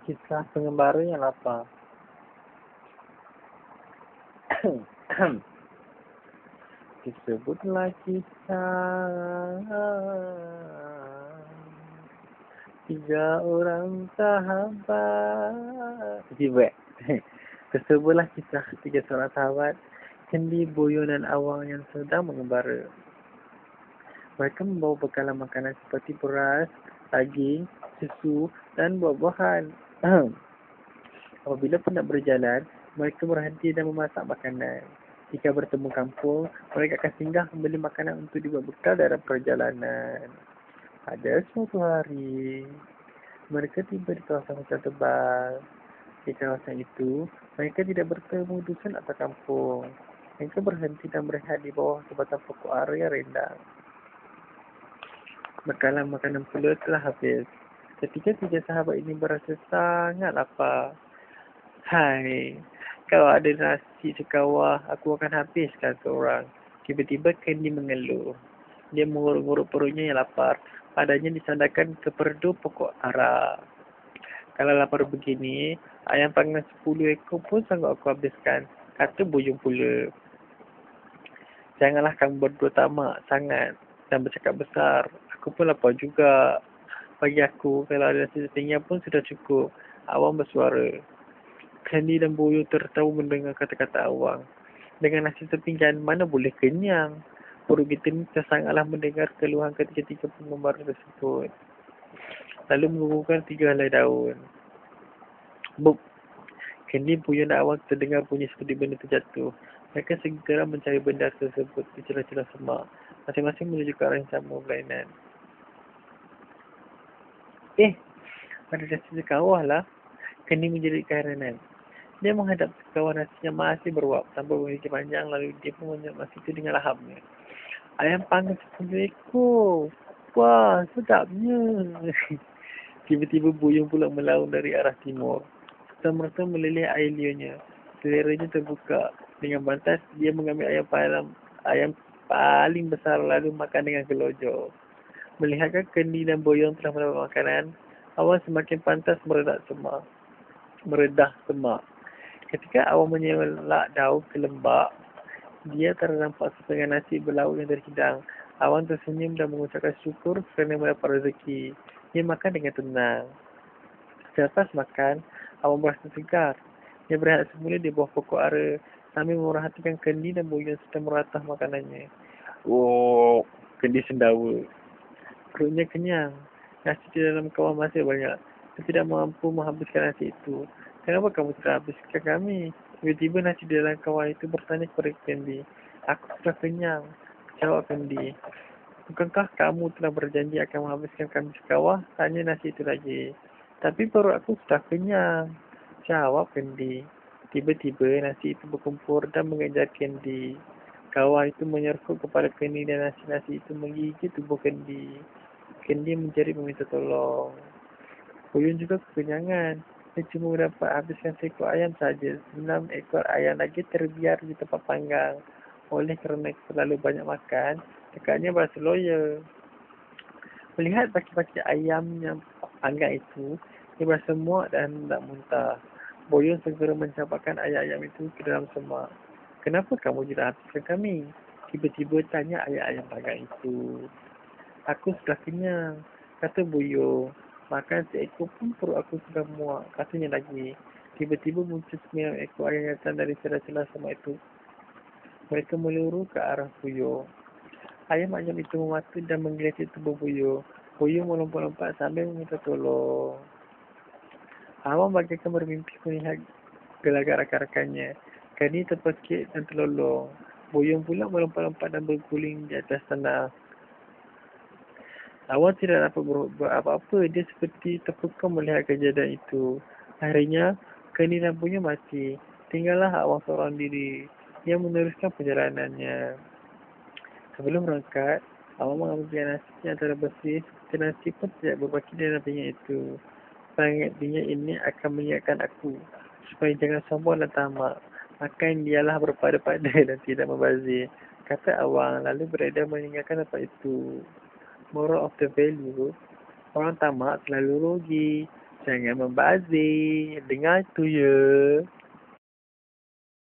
Kisah pengembara yang lapar. Disebutlah kisah tiga orang sahabat. Tiba. Tersebutlah kisah tiga seorang sahabat, Kendi, Boyo dan Awang yang sedang mengembara. Mereka membawa bekalan makanan seperti beras, daging, susu dan buah-buahan. Apabila penat berjalan, mereka berhenti dan memasak makanan. Jika bertemu kampung, mereka akan singgah membeli makanan untuk dibuat bekal dalam perjalanan. Pada suatu hari, mereka tiba di kawasan hutan tebal. Di kawasan itu, mereka tidak bertemu dusun atau kampung. Mereka berhenti dan berehat di bawah sebatang pokok ara yang rindang. Bekalan makanan pula telah habis. Ketika tiga sahabat ini berasa sangat lapar. Hai, kalau ada nasi sekawah, aku akan habiskan seorang. Tiba-tiba Kendi mengeluh. Dia mengurut-ngurut perutnya yang lapar. Padanya disandarkan ke perdu pokok ara. Kalau lapar begini, ayam panggang 10 ekor pun sanggup aku habiskan. Kata Bujung pula. Janganlah kamu berdua tamak sangat dan bercakap besar. Aku pun lapar juga. Bagi aku, kalau ada nasi setinggi pun sudah cukup. Awang bersuara. Kendi dan Boyo tertawa mendengar kata-kata Awang. Dengan nasi sepinggan, mana boleh kenyang. Perut kita ni tersangatlah mendengar keluhan ketiga-tiga pengembara tersebut. Lalu menggugurkan 3 helai daun. Buk. Kendi, Boyo dan Awang terdengar bunyi seperti benda terjatuh. Mereka segera mencari benda tersebut di celah-celah semak. Masing-masing menuju ke arah yang sama berlainan. Ada nasi sekawah lah. Kendi menjadi keheranan. Dia menghadap sekawah nasi yang masih beruap tanpa berfikir panjang, lalu dia pun menyerap nasi itu dengan lahapnya. Ayam panggang 10 ekor. Wah, sedapnya. Tiba-tiba Buyung pula melaung dari arah timur. Serta-merta meleleh air liurnya. Seleranya terbuka. Dengan bantas, dia mengambil ayam paling besar lalu makan dengan gelojok. Melihatkan Kendi dan Boyong telah mendapat makanan, Awang semakin pantas meredah semak. Ketika Awang menyelak daun ke lembak, dia ternampak setengah nasi berlauk yang terhidang. Awang tersenyum dan mengucapkan syukur kerana mendapat rezeki. Dia makan dengan tenang. Selepas makan, Awang berasa segar. Dia berehat semula di bawah pokok ara sambil memerhatikan Kendi dan Boyong sedang meratah makanannya. Oh, Kendi sendawa. Perutnya kenyang. Nasi di dalam kawah masih banyak. Dia tidak mampu menghabiskan nasi itu. Kenapa kamu tidak habiskan kami? Tiba-tiba nasi di dalam kawah itu bertanya kepada Kendi. Aku sudah kenyang. Jawab Kendi. Bukankah kamu telah berjanji akan menghabiskan kami sekawah? Tanya nasi itu lagi. Tapi perut aku sudah kenyang. Jawab Kendi. Tiba-tiba nasi itu berkumpul dan mengejar Kendi. Kawah itu menyerkut kepala Kendi dan nasi-nasi itu menggigit tubuh Kendi. Kendi menjadi meminta tolong. Boyong juga kekenyangan. Dia cuma dapat habiskan seekor ayam saja. 6 ekor ayam lagi terbiar di tempat panggang. Oleh kerana terlalu banyak makan, dekatnya berasa loya. Melihat baki-baki ayam yang panggang itu, dia berasa muak dan hendak muntah. Boyong segera mencampakkan ayam-ayam itu ke dalam semak. Kenapa kamu tidak habiskan kami? Tiba-tiba tanya ayam-ayam panggang itu. Aku sudah kenyang, kata Boyo. Makan seekor pun perut aku sudah muak, katanya lagi. Tiba-tiba muncul 9 ekor ayam datang dari celah-celah semak itu. Mereka meluru ke arah Boyo. Ayam-ayam itu mematu dan menggelitik tubuh Boyo. Boyo melompat-lompat sambil meminta tolong. Awang bagaikan bermimpi melihat gelagat rakan-rakannya. Kendi terpekik dan terlolong. Boyong pula melompat-lompat dan berguling di atas tanah. Awang tidak dapat berbuat apa-apa. Dia seperti terpukau melihat kejadian itu. Akhirnya, Kendi dan Boyong mati. Tinggallah Awang seorang diri. Dia meneruskan perjalanannya. Sebelum berangkat, Awang mengambil nasi yang telah bersih. Nasi pun tidak berbaki dalam pinggan itu. Pengabdinya ini akan mengingatkan aku supaya jangan sombong dan tamak. Makan dialah berpada-pada dan tidak membazir, kata Awang, lalu beredar meninggalkan tempat itu. Moral of the value, orang tamak selalu rugi. Jangan membazir. Dengar tu ya.